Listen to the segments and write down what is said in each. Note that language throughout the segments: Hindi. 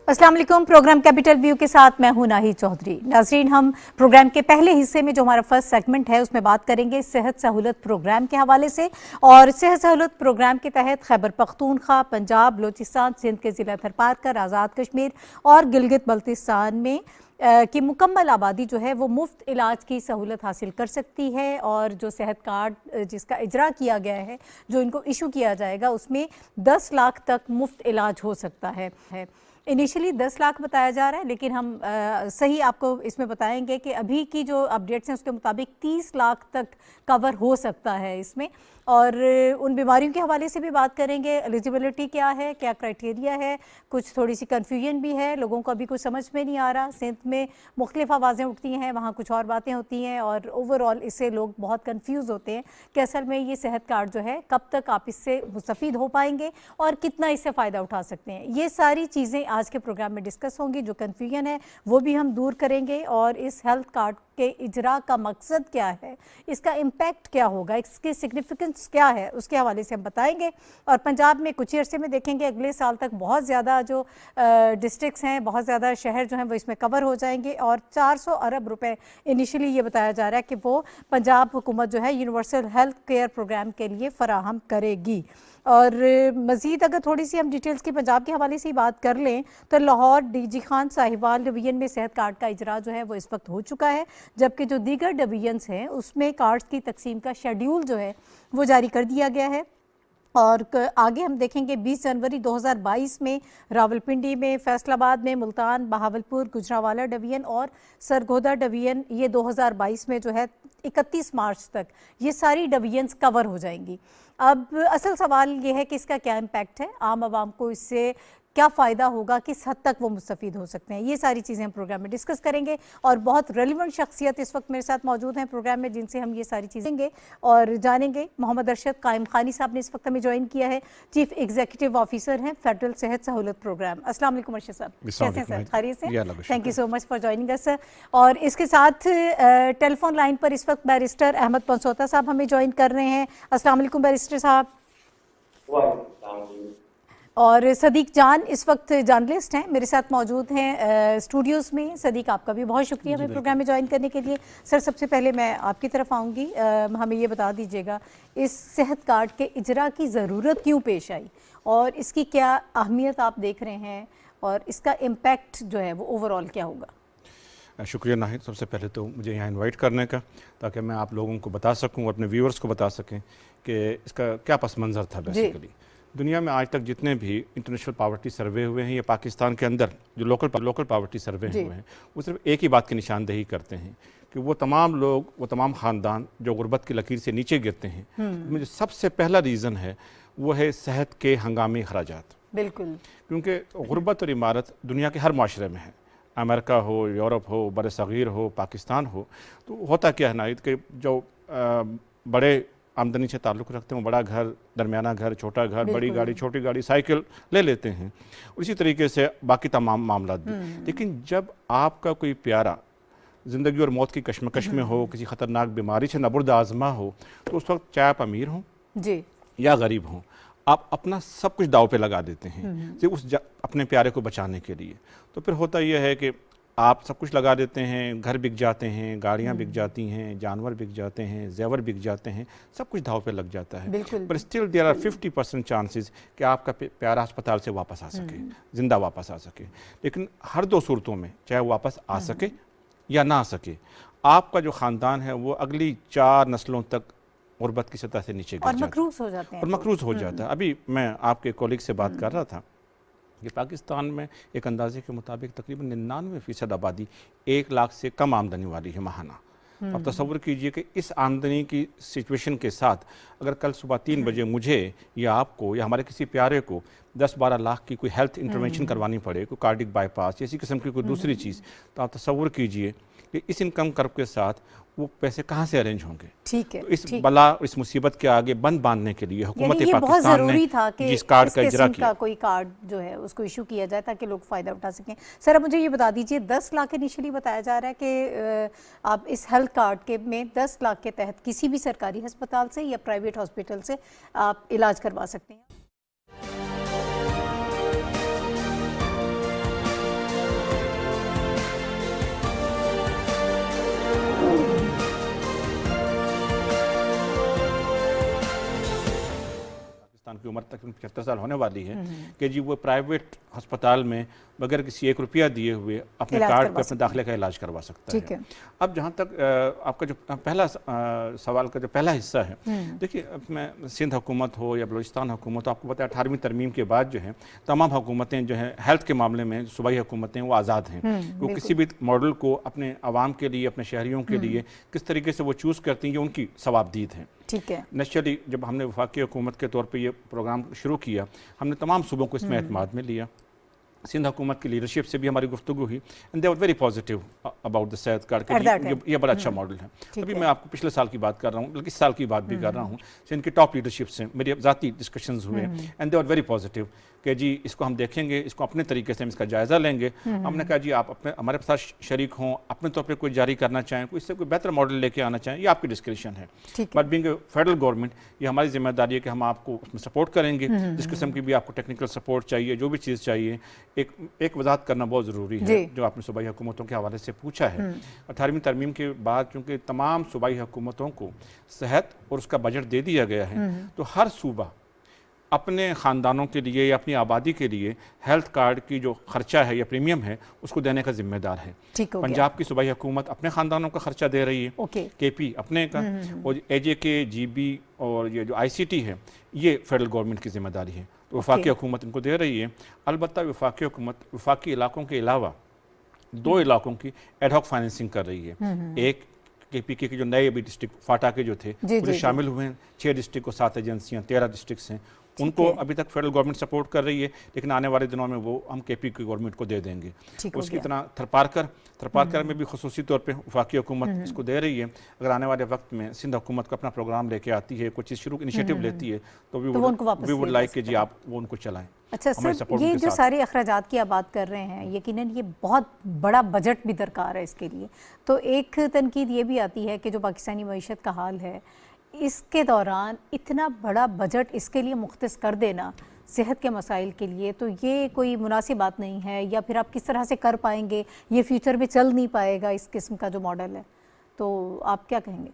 अस्सलाम वालेकुम। प्रोग्राम कैपिटल व्यू के साथ मैं हूं नाहिद चौधरी। नाजरीन, हम प्रोग्राम के पहले हिस्से में जो हमारा फर्स्ट सेगमेंट है उसमें बात करेंगे सेहत सहूलत प्रोग्राम के हवाले से। और सेहत सहूलत प्रोग्राम के तहत खैबर पख्तूनख्वा, पंजाब, बलूचिस्तान, सिंध के ज़िला थरपारकर, आज़ाद कश्मीर और गिलगित बल्तिस्तान में की मुकम्मल आबादी जो है वो मुफ्त इलाज की सहूलत हासिल कर सकती है। और जो सेहत कार्ड जिसका इजरा किया गया है, जो इनको इशू किया जाएगा, उसमें 10 लाख तक मुफ्त इलाज हो सकता है। इनिशियली 10 लाख बताया जा रहा है, लेकिन हम सही आपको इसमें बताएंगे कि अभी की जो अपडेट्स हैं उसके मुताबिक 30 लाख तक कवर हो सकता है इसमें। और उन बीमारियों के हवाले से भी बात करेंगे, एलिजिबिलिटी क्या है, क्या क्राइटेरिया है, कुछ थोड़ी सी कन्फ्यूजन भी है, लोगों को अभी कुछ समझ में नहीं आ रहा। सिंध में मुख्तलिफ आवाज़ें उठती हैं, वहाँ कुछ और बातें होती हैं और ओवरऑल इससे लोग बहुत कन्फ्यूज़ होते हैं कि असल में ये सेहत कार्ड जो है कब तक आप इससे मुस्तफ़ीद हो पाएंगे और कितना इससे फ़ायदा उठा सकते हैं। ये सारी चीज़ें आज के प्रोग्राम में डिस्कस होंगी। जो कन्फ्यूजन है वो भी हम दूर करेंगे और इस हेल्थ कार्ड के इजरा का मकसद क्या है, इसका इम्पैक्ट क्या होगा, इसकी सिग्निफिकेंस क्या है, उसके हवाले से हम बताएंगे। और पंजाब में कुछ अरसे में देखेंगे अगले साल तक बहुत ज़्यादा जो डिस्ट्रिक्ट्स हैं, बहुत ज़्यादा शहर जो हैं वो इसमें कवर हो जाएंगे। और 400 अरब रुपए इनिशियली ये बताया जा रहा है कि वो पंजाब हुकूमत जो है यूनिवर्सल हेल्थ केयर प्रोग्राम के लिए फ़राहम करेगी। और मज़ीद अगर थोड़ी सी हम डिटेल्स की पंजाब के हवाले से ही बात कर लें तो लाहौर, डीजी खान, साहिवाल डिवीज़न में सेहत कार्ड का इजरा जो है वो इस वक्त हो चुका है, जबकि जो दीगर डिवीजन्स हैं उसमें कार्ड्स की तकसीम का शेड्यूल जो है वो जारी कर दिया गया है। और आगे हम देखेंगे 20 जनवरी 2022 में रावलपिंडी में, फैसलाबाद में, मुल्तान, बहावलपुर, गुजरांवाला डिवीजन और सरगोदा डिवीजन ये 2022 में जो है 31 मार्च तक ये सारी डिवीजन्स कवर हो जाएंगी। अब असल सवाल ये है कि इसका क्या इम्पैक्ट है, आम आवाम को इससे क्या फ़ायदा होगा, किस हद तक वो मुस्तफ़ीद हो सकते हैं, ये सारी चीज़ें हम प्रोग्राम में डिस्कस करेंगे। और बहुत रेलिवेंट शख्सियत इस वक्त मेरे साथ मौजूद हैं प्रोग्राम में, जिनसे हम ये सारी चीज़ें देंगे और जानेंगे। मोहम्मद अरशद कायम खानी साहब ने इस वक्त हमें ज्वाइन किया है, चीफ एग्जीक्यूटिव ऑफिसर हैं फेडरल सेहत सहूलत प्रोग्राम। अस्सलाम वालेकुम अरशद साहब, कैसे हैं सर? खैरियत से? Thank you so much for joining us sir. और इसके साथ टेलीफोन लाइन पर इस वक्त बैरिस्टर अहमद पंसोता साहब हमें ज्वाइन कर रहे हैं। अस्सलाम वालेकुम बैरिस्टर साहब। और सदीक जान इस वक्त जर्नलिस्ट हैं, मेरे साथ मौजूद हैं स्टूडियोज़ में। सदीक, आपका भी बहुत शुक्रिया हमें प्रोग्राम में ज्वाइन करने के लिए। सर, सबसे पहले मैं आपकी तरफ आऊँगी, हमें ये बता दीजिएगा इस सेहत कार्ड के इजरा की ज़रूरत क्यों पेश आई और इसकी क्या अहमियत आप देख रहे हैं और इसका इम्पैक्ट जो है वो ओवरऑल क्या होगा? शुक्रिया नाहिद, सबसे पहले तो मुझे यहाँ इनवाइट करने का, ताकि मैं आप लोगों को बता सकूँ, अपने व्यूअर्स को बता सकें कि इसका क्या पस मंज़र था। बेसिकली दुनिया में आज तक जितने भी इंटरनेशनल पावर्टी सर्वे हुए हैं या पाकिस्तान के अंदर जो लोकल पावर्टी सर्वे हुए हैं, वो सिर्फ एक ही बात की निशानदेही करते हैं कि वो तमाम लोग, वो तमाम ख़ानदान जो गुर्बत की लकीर से नीचे गिरते हैं, मुझे सबसे पहला रीज़न है वो है सेहत के हंगामी अखराजात। बिल्कुल, क्योंकि गुर्बत और इमारत दुनिया के हर माशरे में है, अमेरिका हो, यूरोप हो, बर सग़ीर हो, पाकिस्तान हो। तो होता क्या है नाहिद कि जो बड़े आमदनी से ताल्लुक़ रखते हैं वो बड़ा घर, दरमियाना घर, छोटा घर, बड़ी गाड़ी, छोटी गाड़ी, साइकिल ले लेते हैं। उसी तरीके से बाकी तमाम मामला भी। लेकिन जब आपका कोई प्यारा ज़िंदगी और मौत की कश्मकश में हो, किसी ख़तरनाक बीमारी से नबुर्द आज़मा हो, तो उस वक्त चाहे आप अमीर हों जी या गरीब हों, आप अपना सब कुछ दाव पे लगा देते हैं सिर्फ उस अपने प्यारे को बचाने के लिए। तो फिर होता यह है कि आप सब कुछ लगा देते हैं, घर बिक जाते हैं, गाड़ियाँ बिक जाती हैं, जानवर बिक जाते हैं, जेवर बिक जाते हैं, सब कुछ दाव पे लग जाता है। पर स्टिल देयर आर 50% चांसेस कि आपका प्यारा अस्पताल से वापस आ सके, ज़िंदा वापस आ सके। लेकिन हर दो सूरतों में, चाहे वापस आ सके या ना आ सके, आपका जो ख़ानदान है वो अगली 4 नस्लों तक गुर्बत की सतह से नीचे गिर जाता है और मकरूज़ हो जाता है। अभी मैं आपके कॉलीग से बात कर रहा था कि पाकिस्तान में एक अंदाजे के मुताबिक तकरीबन 99% आबादी 1 लाख से कम आमदनी वाली है माहाना। अब तसव्वुर कीजिए कि इस आमदनी की सिचुएशन के साथ अगर कल सुबह 3 बजे मुझे या आपको या हमारे किसी प्यारे को 10-12 लाख की कोई हेल्थ इंटरवेंशन करवानी पड़े, कोई कार्डिक बाईपास, इसी किस्म की कोई दूसरी चीज़, तो आप तसव्वुर कीजिए कि इस इनकम कर्व के साथ वो पैसे कहाँ से अरेंज होंगे। ठीक है, तो इस बला, इस मुसीबत के आगे बंद बांधने के लिए हुकूमत पाकिस्तान ने था कि जिस कार्ड का इजरा किया, कोई कार्ड जो है उसको इशू किया जाए ताकि लोग फ़ायदा उठा सकें। सर, अब मुझे ये बता दीजिए, 10 लाख इनिशियली बताया जा रहा है कि आप इस हेल्थ कार्ड के में 10 लाख के तहत किसी भी सरकारी अस्पताल से या प्राइवेट हॉस्पिटल से आप इलाज करवा सकते हैं। उनकी उम्र तक 75 साल होने वाली है, कि जी वो प्राइवेट अस्पताल में बगैर किसी 1 रुपया दिए हुए अपने कार्ड पे अपने दाखिले का इलाज करवा सकता है। अब जहाँ तक आपका जो पहला सवाल का जो पहला हिस्सा है, देखिए अब मैं सिंध हुकूमत हो या बलूचिस्तान हुकूमत हो, आपको पता है 18वीं तरमीम के बाद जो है तमाम हुकूमतें जो है हेल्थ के मामले में सूबाई हुकूमतें वो आज़ाद हैं, वो किसी भी मॉडल को अपने आवाम के लिए, अपने शहरियों के लिए किस तरीके से वो चूज़ करती हैं, ये उनकी सवाबदीद है। ठीक है। नेचुरली जब हमने वफाकी हुकूमत के तौर पे ये प्रोग्राम शुरू किया, हमने तमाम सूबों को इसमें एतमाद में लिया। सिंध हुकूमत की लीडरशिप से भी हमारी गुफ्तगू हुई and they were very positive about the सेहत कार्ड के ये बड़ा अच्छा मॉडल है। अभी मैं आपको पिछले साल की बात कर रहा हूँ, बल्कि इस साल की बात भी कर रहा हूँ। सिंध की टॉप लीडरशिप से मेरी ज़ाती डिस्कशंस हुए and they were very positive कि जी इसको हम देखेंगे, इसको अपने तरीके से हम इसका जायज़ा लेंगे। हमने कहा जी आप अपने हमारे साथ शरीक हों, अपने तौर पर कोई जारी करना चाहें, कोई इससे कोई बेहतर मॉडल लेके आना चाहें, ये आपकी डिस्क्रिप्शन है। But being a federal government ये हमारी जिम्मेदारी है कि हम आपको उसमें सपोर्ट करेंगे, जिस किस्म की भी आपको टेक्निकल सपोर्ट चाहिए, जो भी चीज़ चाहिए। एक वजाहत करना बहुत ज़रूरी है, जो आपने सूबाई हुकूमतों के हवाले से पूछा है। 18वीं तरमीम के बाद चूँकि तमाम सूबाई हुकूमतों को सेहत और उसका बजट दे दिया गया है, तो हर सूबा अपने ख़ानदानों के लिए या अपनी आबादी के लिए हेल्थ कार्ड की जो खर्चा है या प्रीमियम है उसको देने का जिम्मेदार है। पंजाब की सूबाई हुकूमत अपने ख़ानदानों का खर्चा दे रही है, केपी अपने का, और एजेके, जीबी और ये जो आईसीटी है ये फेडरल गवर्नमेंट की जिम्मेदारी है, तो वफाकी हुकूमत इनको दे रही है। अलबत्ता वफाकी हुकूमत वफाकी इलाकों के अलावा 2 इलाकों की एडहॉक फाइनेंसिंग कर रही है। एक केपीके के जो नए अभी डिस्ट्रिक्ट फाटा के जो थे वो शामिल हुए हैं, 6 डिस्ट्रिक्ट को 7 एजेंसियाँ 13 डिस्ट्रिक्ट्स हैं, उनको अभी तक फेडरल गवर्नमेंट सपोर्ट कर रही है, लेकिन आने वाले दिनों में वो हम केपी की गवर्नमेंट को दे देंगे। उसकी तरह थरपारकर में भी खुसूसी तौर पे वफाकी हुकूमत इसको दे रही है। अगर आने वाले वक्त में सिंध हुकूमत को अपना प्रोग्राम लेके आती है, कुछ चीज़ शुरू इनिशिएटिव लेती है, तो वी वुड लाइक कि जी आप वो उनको चलाएं। अच्छा सर, ये जो सारे अखराजात की आप बात कर रहे हैं, यकीनन ये बहुत बड़ा बजट भी दरकार है इसके लिए। तो एक तनकीद ये भी आती है कि जो पाकिस्तानी मईशत का हाल है, इसके दौरान इतना बड़ा बजट इसके लिए मुख्तस कर देना सेहत के मसाइल के लिए, तो ये कोई मुनासिब बात नहीं है, या फिर आप किस तरह से कर पाएंगे, ये फ्यूचर में चल नहीं पाएगा इस किस्म का जो मॉडल है, तो आप क्या कहेंगे?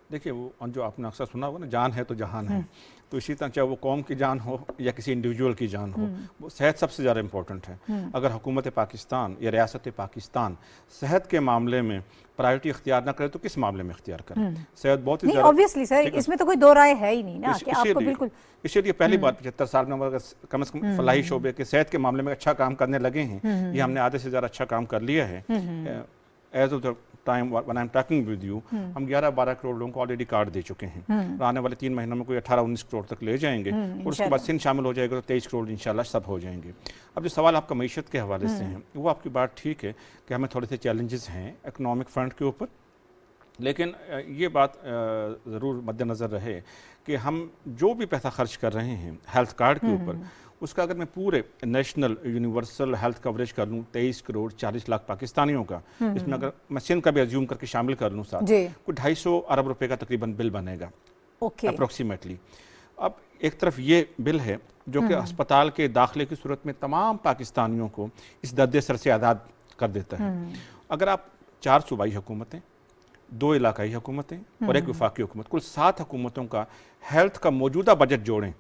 देखिए वो जो आपने अक्सर सुना होगा ना, जान है तो जहान है, तो इसी तरह चाहे वो कौम की जान हो या किसी इंडिविजुअल की जान हो, वो सेहत सबसे ज़्यादा इंपॉर्टेंट है। अगर हुकूमत पाकिस्तान या रियासत पाकिस्तान सेहत के मामले में प्रायोरिटी इख्तियार ना करे तो किस मामले में इख्तियार करे? सेहत बहुत ही ज़्यादा ऑब्वियसली सर, इसमें तो कोई दो राय है ही नहीं ना कि आपको बिल्कुल। इसीलिए पहली बार 75 साल में अगर कम से कम फलाही शोबे के सेहत के मामले में अच्छा काम करने लगे हैं, ये हमने आधे से ज़्यादा अच्छा काम कर लिया है। As of the time when I am talking with you, हम 11-12 करोड़ लोगों को ऑलरेडी कार्ड दे चुके हैं, और आने वाले 3 महीनों में कोई 18-19 करोड़ तक ले जाएंगे, और उसके बाद सिंध शामिल हो जाएगा तो 23 करोड़ इंशाल्लाह सब हो जाएंगे। अब जो सवाल आपका मईशत के हवाले से है, वो आपकी बात ठीक है कि हमें थोड़े से चैलेंजेस हैं इकनॉमिक फ्रंट के ऊपर, लेकिन ये बात ज़रूर मद्देनज़र रहे कि हम जो भी पैसा खर्च कर रहे हैं हेल्थ कार्ड के ऊपर, उसका अगर मैं पूरे नेशनल यूनिवर्सल हेल्थ कवरेज कर लूँ 23 करोड़ 40 लाख पाकिस्तानियों का, इसमें अगर मैं सिंध का भी एज्यूम करके शामिल कर लूँ साथ, कोई 250 अरब रुपए का तकरीबन बिल बनेगा अप्रोक्सीमेटली। अब एक तरफ ये बिल है जो कि अस्पताल के दाखिले की सूरत में तमाम पाकिस्तानियों को इस दर्द सर से आज़ाद कर देता है। अगर आप 4 सूबाई हुकूमतें, 2 इलाकाई हुकूमतें और एक वफाकी हुकूमत, कुल 7 हुकूमतों का हेल्थ का मौजूदा बजट जोड़ें,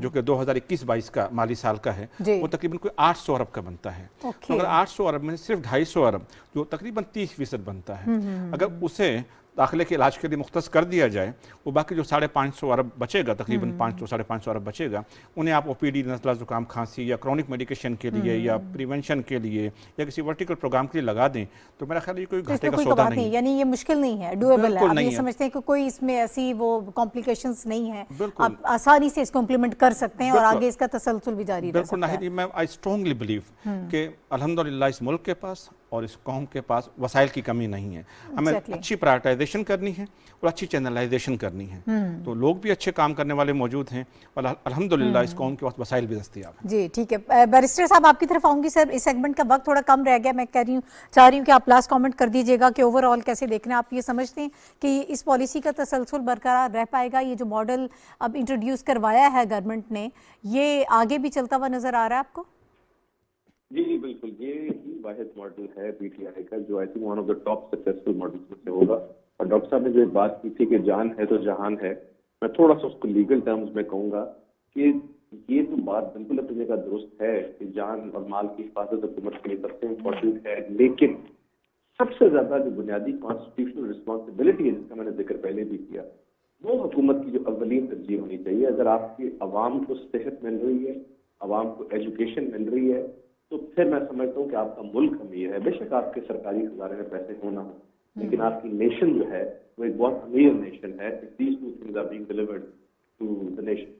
जो कि 2021-22 का माली साल का है, वो तकरीबन कोई 800 अरब का बनता है। तो अगर 800 अरब में सिर्फ 250 अरब, जो तकरीबन 30% बनता है, अगर उसे दाखिले के इलाज के लिए मुख्तस कर दिया जाए, वो बाकी जो 550 अरब बचेगा, तकरीबन 500-550 अरब बचेगा, उन्हें आप ओपीडी, नज़ला, जुकाम, खांसी या क्रॉनिक मेडिकेशन के लिए या प्रिवेंशन के लिए या किसी वर्टिकल प्रोग्राम के लिए लगा दें, तो मेरा ख्याल ये कोई घाटे का सौदा नहीं है। यानी ये मुश्किल नहीं है, डूएबल है। आप ये समझते हैं कि कोई इसमें ऐसी वो कॉम्प्लिकेशंस नहीं है, आप आसानी से इसको इम्प्लीमेंट कर सकते हैं और आगे इसका तसलसल भी जारी रह सकता है। मैं आई स्ट्रांगली बिलीव कि अल्हम्दुलिल्लाह इस मुल्क के पास और इस कौम के पास वसाइल की कमी नहीं है। हमें अच्छी प्रायोरिटाइजेशन करनी है और अच्छी चैनलाइजेशन करनी है, तो लोग भी अच्छे काम करने वाले मौजूद हैं और अल्हम्दुलिल्लाह इस कौम के पास वसाइल भी दस्तयाब हैं। जी ठीक है, बैरिस्टर साहब आपकी तरफ आऊँगी सर। इस सेगमेंट का वक्त थोड़ा कम रह गया, मैं चाह रही हूँ कि आप लास्ट कॉमेंट कर दीजिएगा कि ओवरऑल कैसे देखना है। आप ये समझते हैं कि इस पॉलिसी का तसलसल बरकरार रह पाएगा? ये जो मॉडल अब इंट्रोड्यूस करवाया है गवर्नमेंट ने, ये आगे भी चलता हुआ नजर आ रहा है आपको? जी जी बिल्कुल, ये ही वाहिद मॉडल है पीटीआई का जो I think one of the top successful models में से होगा। और डॉक्टर साहब ने जो एक बात की थी कि जान है तो जहान है, मैं थोड़ा सा उसको लीगल टर्म्स में कहूँगा कि ये तो बात बिल्कुल अपनी जगह दुरुस्त है कि जान और माल की हिफाजत हुकूमत के लिए सबसे इम्पोर्टेंट है, लेकिन सबसे ज्यादा जो बुनियादी कॉन्स्टिट्यूशनल रिस्पॉन्सिबिलिटी है, जिसका मैंने जिक्र पहले भी किया, वो हुकूमत की जो अव्वलीन तरजीह होनी चाहिए। अगर आपकी आवाम को सेहत मिल रही है, आवाम को एजुकेशन मिल रही है, तो फिर मैं समझता हूँ कि आपका मुल्क अमीर है। बेशक आपके सरकारी खजाने में पैसे होना हो, लेकिन आपकी नेशन जो है वो एक बहुत अमीर नेशन है। These two things are being delivered to the nation.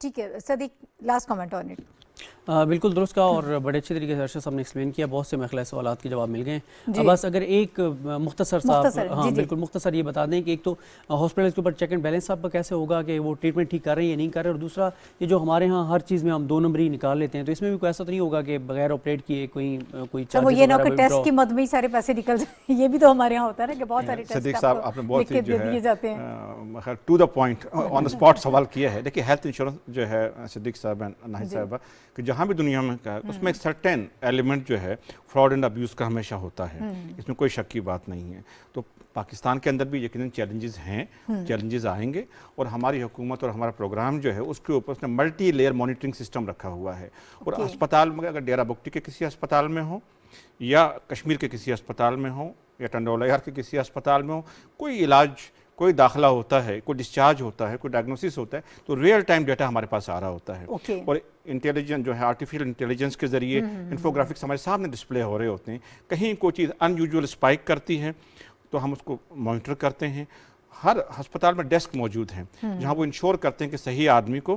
ठीक है Sadiq, last comment on it. बिल्कुल दुरुस्त कहा और बड़े अच्छे तरीके से अर्शद साहब ने एक्सप्लेन किया। बहुत से मखला सवालात के जवाब मिल गए। बस अगर एक मुख्तसर साहब, हाँ बिल्कुल मुख्तसर ये बता दें कि एक तो हॉस्पिटल के ऊपर चेक एंड बैलेंस साहब कैसे होगा कि वो ट्रीटमेंट ठीक कर रहे हैं या नहीं कर रहे, और दूसरा ये जो हमारे यहाँ हर चीज़ में हम 2 नंबरी निकाल लेते हैं, तो इसमें भी कोई ऐसा तो नहीं होगा कि बगैर ऑपरेट किए कोई तो वो ये ना कि टेस्ट की मद में ही सारे पैसे निकल जाए। ये भी तो हमारे यहाँ होता है ना कि बहुत सारे सदीक टेस्ट साहब आपने बहुत ही जो दिए जाते हैं। है to the point on the spot सवाल किया है। देखिए हेल्थ इंश्योरेंस जो है सदीक साहब नाहिद साहब कि जहाँ भी दुनिया में का उसमें एक सर्टेन एलिमेंट जो है फ्रॉड एंड अब्यूज़ का हमेशा होता है, इसमें कोई शक की बात नहीं है। तो पाकिस्तान के अंदर भी यकीनन चैलेंजेस हैं, चैलेंजेस आएंगे, और हमारी हुकूमत और हमारा प्रोग्राम जो है उसके ऊपर उसने मल्टी लेयर मॉनिटरिंग सिस्टम रखा हुआ है। और अस्पताल में अगर डेरा बुगटी के किसी अस्पताल में हो या कश्मीर के किसी अस्पताल में हो या टंडोलायार के किसी अस्पताल में हो, कोई इलाज, कोई दाखिला होता है, कोई डिस्चार्ज होता है, कोई डायग्नोसिस होता है, तो रियल टाइम डेटा हमारे पास आ रहा होता है। और इंटेलिजेंस जो है आर्टिफिशियल इंटेलिजेंस के जरिए इन्फोग्राफिक्स हमारे सामने डिस्प्ले हो रहे होते हैं। कहीं कोई चीज़ अनयूजुअल स्पाइक करती है तो हम उसको मॉनिटर करते हैं। हर अस्पताल में डेस्क मौजूद हैं जहां वो इंश्योर करते हैं कि सही आदमी को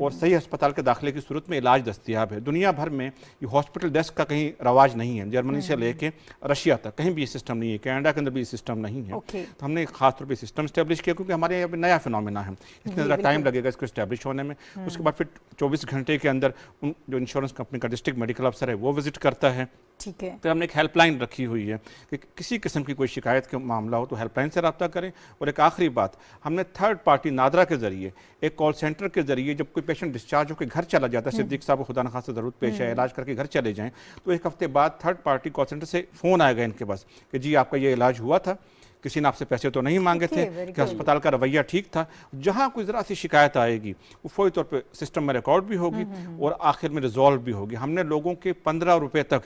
और सही अस्पताल के दाखिले की सूरत में इलाज दस्तियाब है। दुनिया भर में ये हॉस्पिटल डेस्क का कहीं रवाज नहीं है, जर्मनी से लेके रशिया तक कहीं भी ये सिस्टम नहीं है, कनाडा के अंदर भी ये सिस्टम नहीं है। तो हमने खास तौर पर सिस्टम स्टैब्लिश किया क्योंकि हमारे यहाँ नया फिनोमेना है, इतने ज़्यादा टाइम लगेगा इसको स्टैब्लिश होने में। उसके बाद फिर 24 घंटे के अंदर उन जो इंश्योरेंस कंपनी का डिस्ट्रिक्ट मेडिकल अफसर है वो विजिट करता है। ठीक है, तो हमने एक हेल्पलाइन रखी हुई है कि किसी किस्म की कोई शिकायत का मामला हो तो हेल्पलाइन से रब्ता करें। और एक आखिरी बात, हमने थर्ड पार्टी नादरा के जरिए एक कॉल सेंटर के जरिए जब कोई पेशेंट डिस्चार्ज होकर घर चला जाता है, सिद्दीक साहब को खुदा न खास्ता ज़रूरत पेश है, इलाज करके घर चले जाएं, तो एक हफ्ते बाद थर्ड पार्टी कॉल सेंटर से फ़ोन आएगा इनके पास कि जी आपका ये इलाज हुआ था, किसी ने आपसे पैसे तो नहीं मांगे थे, कि अस्पताल का रवैया ठीक था। जहां कोई ज़रा सी शिकायत आएगी वो फौरी तौर पे सिस्टम में रिकॉर्ड भी होगी और आखिर में रिजॉल्व भी होगी। हमने लोगों के 15 रुपए तक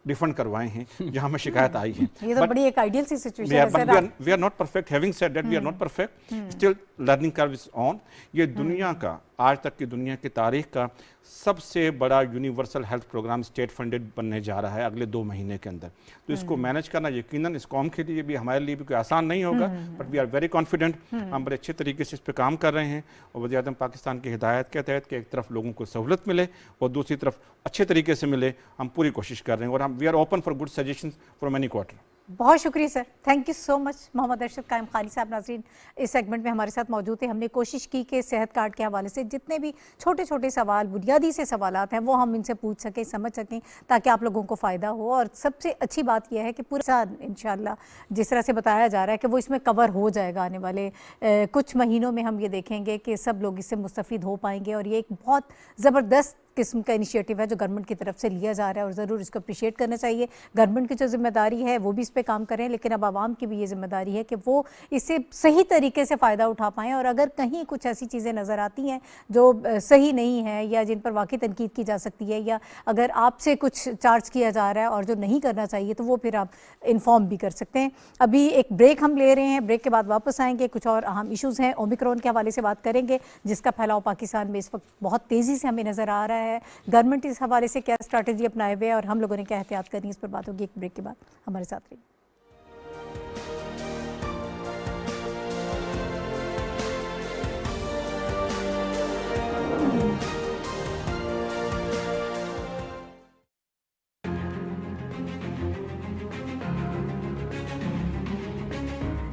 रिफंड करवाए हैं जहां हमें शिकायत आई है। ये तो बड़ी एक आइडियल सी सिचुएशन है। We are not perfect, having said that we are not perfect, still learning curve is on. ये दुनिया का, आज तक की दुनिया की तारीख का सबसे बड़ा universal health programme state funded बनने जा रहा है अगले 2 महीने के अंदर। तो इसको मैनेज करना यकीनन इस कौम के लिए भी, हमारे लिए भी कोई आसान नहीं होगा, but we are very confident. हम बड़े अच्छे तरीके से इस पर काम कर रहे हैं और वज़ीर-ए-आज़म पाकिस्तान की हिदायत के तहत कि एक तरफ लोगों को सहूलत मिले और दूसरी तरफ अच्छे तरीके से मिले, हम पूरी कोशिश कर रहे हैं और हम we are open for good suggestions from any quarter. बहुत शुक्रिया sir, thank you so much. Mohammad Arshad Qayam Khani साहब नाज़रीन इस सेगमेंट में हमारे साथ मौजूद थे। हमने कोशिश की कि सेहत कार्ड के हवाले से जितने भी छोटे छोटे सवाल, बुनियादी से सवालात हैं, वो हम इनसे पूछ सकें, समझ सकें, ताकि आप लोगों को फ़ायदा हो। और सबसे अच्छी बात यह है कि पूरा इंशाल्लाह जिस तरह से बताया जा रहा है कि वो इसमें कवर हो जाएगा। आने वाले कुछ महीनों में हम ये देखेंगे कि सब लोग इससे मुस्तफ़ीद हो पाएंगे और ये एक बहुत ज़बरदस्त किस्म का इनिशिएटिव है जो गवर्नमेंट की तरफ से लिया जा रहा है और ज़रूर इसको अप्रिशिएट करना चाहिए। गवर्नमेंट की जो जिम्मेदारी है वो भी इस पे काम करें, लेकिन अब आवाम की भी ये जिम्मेदारी है कि वो इससे सही तरीके से फ़ायदा उठा पाएँ। और अगर कहीं कुछ ऐसी चीज़ें नज़र आती हैं जो सही नहीं है या जिन पर वाकई तनकीद की जा सकती है, या अगर आपसे कुछ चार्ज किया जा रहा है और जो नहीं करना चाहिए, तो वो फिर आप इन्फॉर्म भी कर सकते हैं। अभी एक ब्रेक हम ले रहे हैं, ब्रेक के बाद वापस आएंगे। कुछ और अहम इशूज़ हैं, ओमिक्रॉन के हवाले से बात करेंगे जिसका फैलाव पाकिस्तान में इस वक्त बहुत तेज़ी से हमें नज़र आ रहा है। गवर्नमेंट इस हवाले से क्या स्ट्रैटेजी अपनाए हुए है और हम लोगों ने क्या एहतियात करनी है, इस पर बात होगी एक ब्रेक के बाद। हमारे साथ रहिए।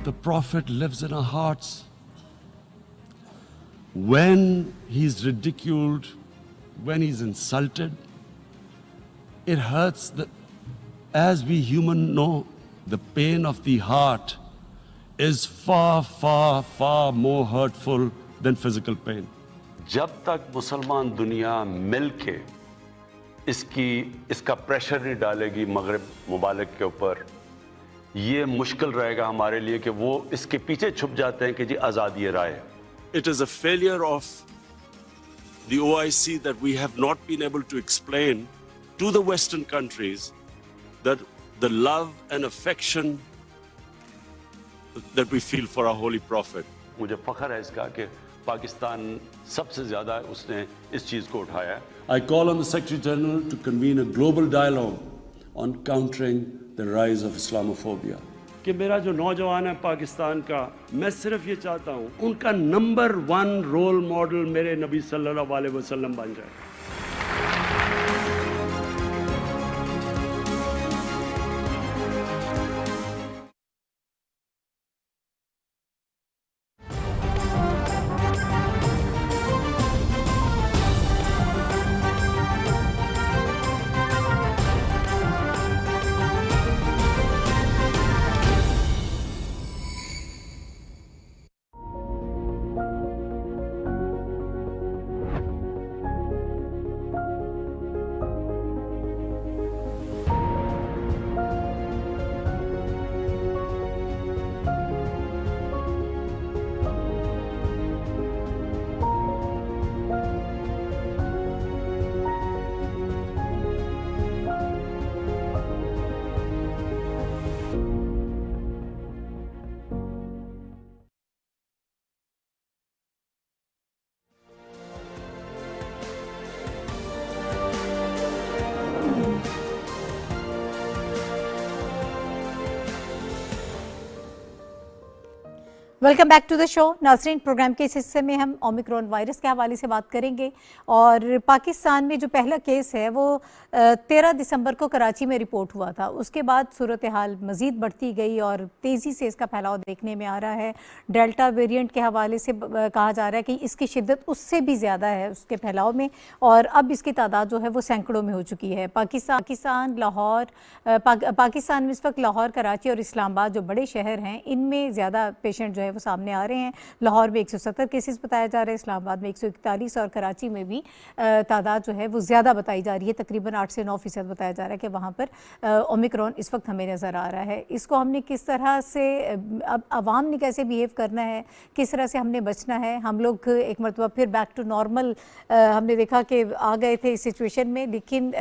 The Prophet lives in our hearts. When he's ridiculed, when he's insulted, it hurts. As we human know, the pain of the heart is far, far, far more hurtful than physical pain. जब तक मुसलमान दुनिया मिलके इसका प्रेशर नहीं डालेगी मगरिब मुबालिक के ऊपर, ये मुश्किल रहेगा हमारे लिए कि वो इसके पीछे छुप जाते हैं कि जी आज़ादी राय। It is a failure of the OIC that we have not been able to explain to the Western countries that the love and affection that we feel for our holy prophet. मुझे फख्र है इसका कि पाकिस्तान सबसे ज़्यादा उसने इस चीज़ को उठाया है। I call on the Secretary General to convene a global dialogue on countering the rise of Islamophobia. कि मेरा जो नौजवान है पाकिस्तान का, मैं सिर्फ ये चाहता हूँ उनका नंबर 1 रोल मॉडल मेरे नबी सल्लल्लाहु अलैहि वसल्लम बन जाए। Welcome back to the show. नाज़रीन, प्रोग्राम के इस हिस्से में हम ओमिक्रॉन वायरस के हवाले से बात करेंगे और पाकिस्तान में जो पहला केस है वो 13 दिसंबर को कराची में रिपोर्ट हुआ था। उसके बाद सूरत हाल मज़ीद बढ़ती गई और तेज़ी से इसका फैलाव देखने में आ रहा है। डेल्टा वेरिएंट के हवाले से कहा जा रहा है कि इसकी शिद्दत उससे भी ज़्यादा है उसके फैलाव में और अब इसकी तादाद जो है वो सैकड़ों में हो चुकी है। पाकिस्तान में इस वक्त लाहौर, कराची और इस्लामाबाद जो बड़े शहर हैं इनमें ज़्यादा पेशेंट जो है वो सामने आ रहे हैं। लाहौर में 170 केसेस बताया जा रहा है, इस्लामाबाद में 141 और कराची में भी तादाद जो है वो ज़्यादा बताई जा रही है। तकरीबन 8 से 9% बताया जा रहा है कि वहाँ पर ओमिक्रॉन इस वक्त हमें नज़र आ रहा है। इसको हमने किस तरह से, अब आवाम ने कैसे बिहेव करना है, किस तरह से हमने बचना है। हम लोग एक मरतबा फिर बैक टू नॉर्मल हमने देखा कि आ गए थे इस सिचुएशन में, लेकिन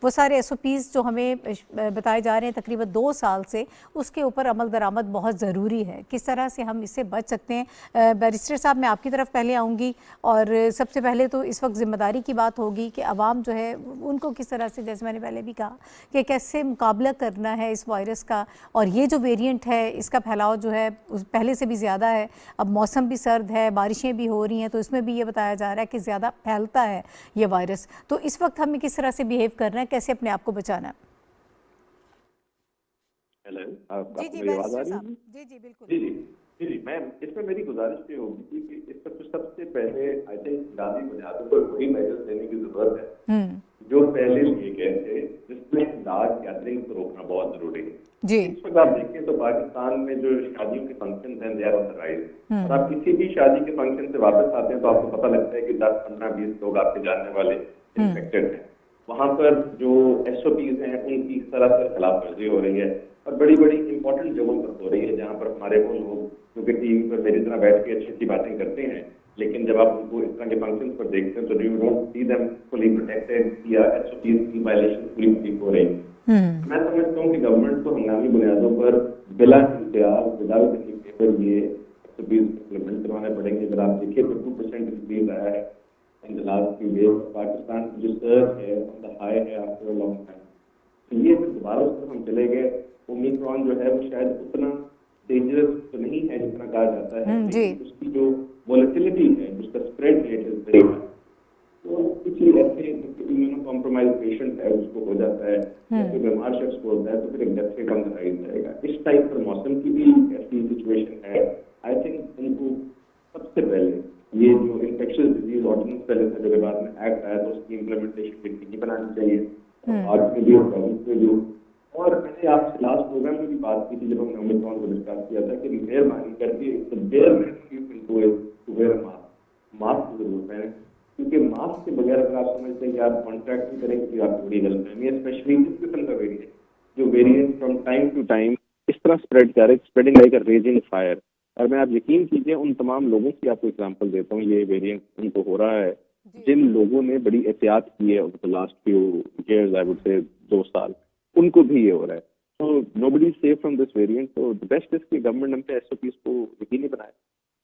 वो सारे SOPs जो हमें बताए जा रहे हैं तकरीबन 2 साल से, उसके ऊपर अमल दरामद बहुत ज़रूरी है। किस तरह से हम इससे बच सकते हैं। बैरिस्टर साहब, मैं आपकी तरफ पहले आऊँगी और सबसे पहले तो इस वक्त ज़िम्मेदारी की बात होगी कि आवाम जो है उनको किस तरह से, जैसे मैंने पहले भी कहा, कि कैसे मुकाबला करना है इस वायरस का। और ये जो वेरिएंट है इसका फैलाव जो है पहले से भी ज़्यादा है। अब मौसम भी सर्द है, बारिशें भी हो रही हैं, तो इसमें भी ये बताया जा रहा है कि ज़्यादा फैलता है ये वायरस। तो इस वक्त हमें किस तरह से बिहेव करना है, कैसे अपने आप को बचाना है? हेलो, जी आवाज़ आ रही है? जी बिल्कुल। जी मैम, इसमें मेरी गुजारिश ये होगी कि इस पर तो सबसे पहले आई थिंक दादी बुनियादों पर वही मेजर्स लेने की जरूरत है जो पहले लिए गए थे, जिसमें लार्ज गैदरिंग को रोकना बहुत जरूरी है। जी, इस वक्त आप देखें तो पाकिस्तान में जो शादियों के फंक्शन हैं, they are on the rise. और आप किसी भी शादी के फंक्शन से वापस आते हैं तो आपको पता लगता है कि 10, 15, 20 लोग आपके जानने वाले इन्फेक्टेड हैं। वहाँ पर जो SOPs हैं उनकी इस तरह से खिलाफवर्जी हो रही है और बड़ी बड़ी इंपॉर्टेंट जगहों पर हो रही है, जहाँ पर हमारे वो लोग जो कि टीवी पर मेरी तरह बैठ के अच्छी अच्छी बातें करते हैं, लेकिन जब आप उनको इस तरह के फंक्शन पर देखते हैं तो you don't see them fully protected या SOPs की वायलेशन पूरी हो रही है। मैं समझता हूँ कि गवर्नमेंट को हंगामी बुनियादों पर बिला इंतजार, विदाउट एनी पेपर ये SOPs इम्प्लीमेंट करवाने पड़ेंगे। अगर आप देखिए तो 2% इंक्रीज आया है in the last few days. Pakistan की जो सर्च है ऑन द हाई है आफ्टर अ लॉन्ग टाइम। तो ये फिर दोबारा उस तरफ हम चले गए। ओमिक्रॉन जो है वो शायद उतना डेंजरस तो नहीं है जितना कहा जाता है, लेकिन उसकी जो वोलेटिलिटी है, उसका स्प्रेड रेट है वेरी हाई। तो कुछ ऐसे इम्यूनो कॉम्प्रोमाइज पेशेंट है उसको हो जाता है, कोई बीमार शख्स को होता है तो फिर एक death rate on the rise जाएगा। इस टाइप पर मौसम की भी ऐसी सिचुएशन है। आई थिंक उनको सबसे पहले ये जो इन्फेक्शियस डिजीज ऑर्डिनेंस पहले से जो बाद में एक्ट आया तो उसकी इम्प्लीमेंटेशन नहीं बनानी चाहिए आज में भी और प्रॉब्लम में भी। और मैंने आपसे लास्ट प्रोग्राम में भी बात की थी जब हमने ओमिक्रॉन को डिस्कस किया था कि मेहरबानी करके मास्क जरूर पहने, क्योंकि मास्क के बगैर अगर आप समझते हैं कि आप कॉन्टैक्ट नहीं करेंगे तो आपकी बड़ी गलतफहमी है। स्पेशली इस किस्म का वेरिएंट जो variant from time to time इस तरह स्प्रेड कर रहे, spreading like a raging fire. और मैं आप यकीन कीजिए उन तमाम लोगों की आपको एग्जांपल देता हूँ, ये वेरिएंट उनको हो रहा है जिन लोगों ने बड़ी एहतियात की है over the last few years, I would say 2 साल, उनको भी ये हो रहा है। तो nobody is safe from this variant. तो द बेस्ट इज कि गवर्नमेंट हम पे एसओपीज को यकीनी बनाए।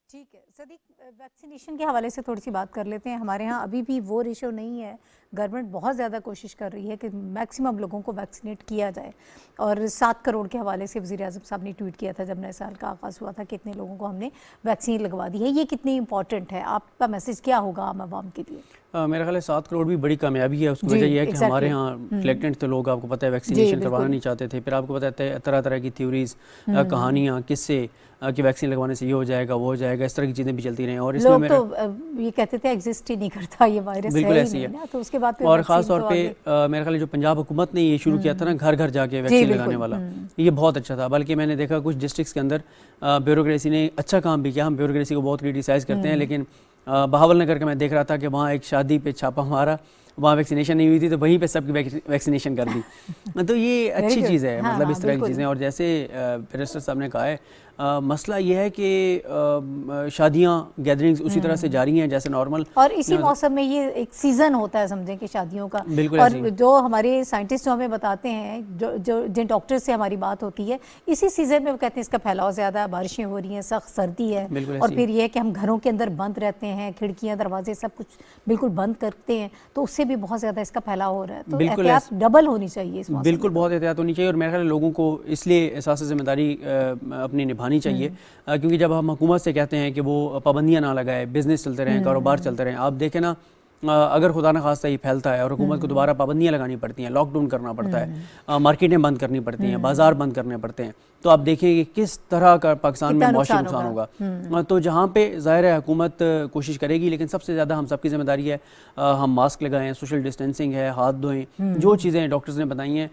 ठीक है सदीक, वैक्सीनेशन के हवाले से थोड़ी सी बात कर लेते हैं। हमारे यहाँ अभी भी वो रेशो नहीं है। गवर्नमेंट बहुत ज़्यादा कोशिश कर रही है कि मैक्सिमम लोगों को वैक्सीनेट किया जाए, और 7 करोड़ के हवाले से वज़ीर आज़म साहब ने ट्वीट किया था जब नए साल का आगाज़ हुआ था कि इतने लोगों को हमने वैक्सीन लगवा दी है। ये कितनी इंपॉर्टेंट है? आपका मैसेज क्या होगा आम आवाम के लिए? मेरा ख्याल है 7 करोड़ भी बड़ी कामयाबी है। उसकी वजह यह है कि हमारे यहाँ रिलेक्टेंट थे लोग, आपको पता है वैक्सीनेशन करवाना नहीं चाहते थे। फिर आपको पता है तरह तरह की थ्योरीज, कहानियाँ, किस्से कि वैक्सीन लगवाने से ये हो जाएगा वो हो जाएगा, इस तरह की चीज़ें भी चलती रहीं। और इसमें लोग तो ये कहते थे एग्जिस्ट ही नहीं करता ये वायरस, बिल्कुल ऐसी है ना, तो उसके बाद और ख़ास तौर पे मेरे ख्याल जो पंजाब हुकूमत ने ये शुरू किया था ना, घर घर जाके वैक्सीन लगाने वाला, ये बहुत अच्छा था। बल्कि मैंने देखा कुछ डिस्ट्रिक्ट्स के अंदर ब्यूरोक्रेसी ने अच्छा काम भी किया। हम ब्यूरोक्रेसी को बहुत क्रिटिसाइज़ करते हैं, लेकिन बहावल नगर का मैं देख रहा था कि वहाँ एक शादी पे छापा मारा, वहाँ वैक्सीनेशन नहीं हुई थी तो वहीं पे सबकी वैक्सीनेशन कर दी। तो ये अच्छी चीज़ है। मतलब इस तरह की चीज़ें। और जैसे बैरिस्टर साहब ने कहा है, मसला ये है कि शादियाँ, गैदरिंग्स उसी तरह से जारी हैं जैसे नॉर्मल, और इसी मौसम में ये एक सीज़न होता है समझें कि शादियों का। और जो हमारे साइंटिस्ट जो हमें बताते हैं, जो जिन डॉक्टर से हमारी बात होती है, इसी सीज़न में वो कहते हैं इसका फैलाव ज़्यादा है, बारिशें हो रही हैं, सख्त सर्दी है, और फिर ये है कि हम घरों के अंदर बंद रहते हैं, खिड़कियाँ दरवाजे सब कुछ बिल्कुल बंद करते हैं, तो उससे भी बहुत ज़्यादा इसका फैलाव हो रहा है। तो एहतियात डबल होनी चाहिए इस मौसम में। बिल्कुल बहुत एहतियात होनी चाहिए। और मेरे ख्याल लोगों को इसलिए एहसास ज़िम्मेदारी अपनी निभानी चाहिए, क्योंकि जब हम हुकूमत से कहते हैं कि वो पाबंदियाँ ना लगाए, बिजनेस चलते रहें, कारोबार चलते रहें, आप देखें ना, अगर खुदा न खास्ता ये फैलता है और हुकूमत को दोबारा पाबंदियाँ लगानी पड़ती हैं, लॉकडाउन करना पड़ता है, मार्केटें बंद करनी पड़ती हैं, बाजार बंद करने पड़ते हैं, तो आप देखिए कि किस तरह का पाकिस्तान में मुआशी नुकसान होगा। तो जहाँ पे ज़ाहिर है हुकूमत कोशिश करेगी, लेकिन सबसे ज़्यादा हम सबकी जिम्मेदारी है, हम मास्क लगाएं, सोशल डिस्टेंसिंग है, हाथ धोएं, जो चीज़ें डॉक्टर्स ने बताई हैं।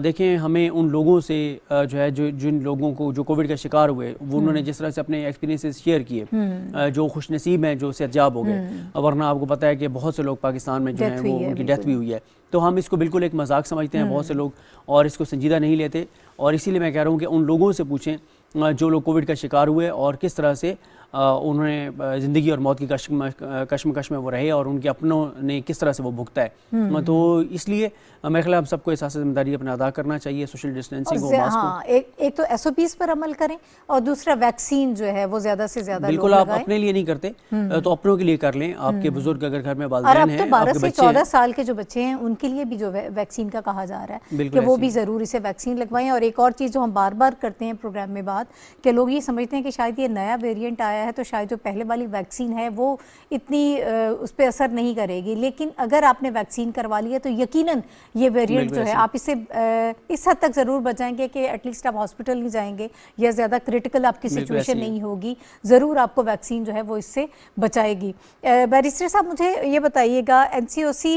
देखें, हमें उन लोगों से जो है जिन लोगों को जो कोविड का शिकार हुए, वो उन्होंने जिस तरह से अपने एक्सपीरियंसेस शेयर किए, जो खुशनसीब हैं, जो सेहतयाब हो गए, वरना आपको पता है कि बहुत से लोग पाकिस्तान में जो हैं वो उनकी डेथ भी हुई है। तो हम इसको बिल्कुल एक मजाक समझते हैं बहुत से लोग, और इसको संजीदा नहीं लेते। और इसीलिए मैं कह रहा हूँ कि उन लोगों से पूछें जो लोग कोविड का शिकार हुए और किस तरह से उन्होंने ज़िंदगी और मौत की कश्मकश में वो रहे, और उनके अपनों ने किस तरह से वो भुगता है। तो इसलिए मेरे ख्याल हम सबको एहसास जिम्मेदारी अपना अदा करना चाहिए, सोशल डिस्टेंसिंग को, मास्क को। एक तो एसओपीज पर अमल करें, और दूसरा वैक्सीन जो है वो ज़्यादा से ज़्यादा बिल्कुल आप अपने लिए नहीं करते तो अपनों के लिए कर लें। आपके बुजुर्ग अगर घर में वालिदैन हैं, 12 से 14 साल के जो बच्चे हैं उनके लिए भी जो वैक्सीन का कहा जा रहा है कि वो भी ज़रूर इसे वैक्सीन लगवाएं। और एक और चीज़ जो हम बार बार करते हैं प्रोग्राम में बात, कि लोग ये समझते हैं कि शायद ये नया वेरिएंट आया है तो शायद जो पहले वाली वैक्सीन है वो इतनी उस पर असर नहीं करेगी, लेकिन अगर आपने वैक्सीन करवा ली है तो यकीनन ये वेरिएंट जो है आप इसे इस हद तक ज़रूर बचाएंगे कि एटलीस्ट आप हॉस्पिटल नहीं जाएंगे या ज़्यादा क्रिटिकल आपकी सिचुएशन नहीं होगी। ज़रूर आपको वैक्सीन जो है वो इससे बचाएगी। बैरिस्टर साहब, मुझे ये बताइएगा, एनसीओसी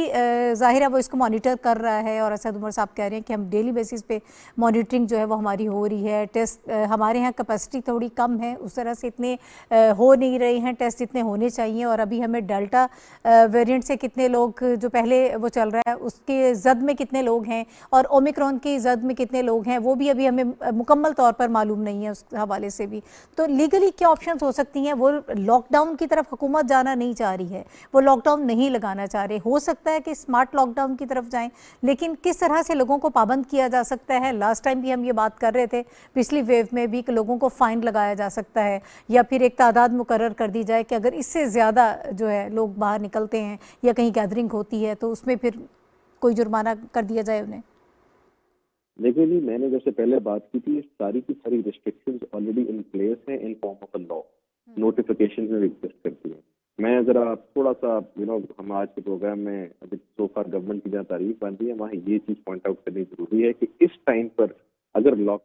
ज़ाहिर है वो इसको मॉनिटर कर रहा है, और असद उमर साहब कह रहे हैं कि हम डेली बेसिस पे मॉनिटरिंग जो है वो हमारी हो रही है। टेस्ट हमारे यहाँ कैपेसिटी थोड़ी कम है, उस तरह से इतने हो नहीं रहे हैं टेस्ट जितने होने चाहिए। और अभी हमें डेल्टा वेरिएंट से कितने लोग जो पहले वो चल रहा है उसके जद में कितने लोग हैं, और ओमिक्रॉन की जद में कितने लोग हैं, वो भी अभी हमें मुकम्मल तौर पर मालूम नहीं है। उस हवाले से भी तो लीगली क्या ऑप्शंस हो सकती हैं? वो लॉकडाउन की तरफ हुकूमत जाना नहीं चाह रही है, वो लॉकडाउन नहीं लगाना चाह रहे। हो सकता है कि स्मार्ट लॉकडाउन की तरफ जाएं, लेकिन किस तरह से लोगों को पाबंद किया जा सकता है? लास्ट टाइम भी हम ये बात कर रहे थे, पिछली वेव में भी, कि लोगों को फाइन लगाया जा सकता है, या फिर एक तादाद मुकर्रर कर दी जाए कि अगर इससे ज़्यादा जो है लोग बाहर निकलते हैं या कहीं गैदरिंग होती है तो उसमें फिर कोई जुर्माना कर दिया जाए उन्हें। देखिए जी, मैंने जैसे पहले बात की थी, सारी की सारी रिस्ट्रिक्शंस ऑलरेडी इन प्लेस हैं in form of a law, notification में एग्जिस्ट करती है। मैं जरा थोड़ा सा हम आज के प्रोग्राम में अभी सो फार गवर्नमेंट की जहाँ तारीफ बन रही है, वहाँ ये चीज़ पॉइंट आउट करनी जरूरी है कि इस टाइम पर अगर लॉक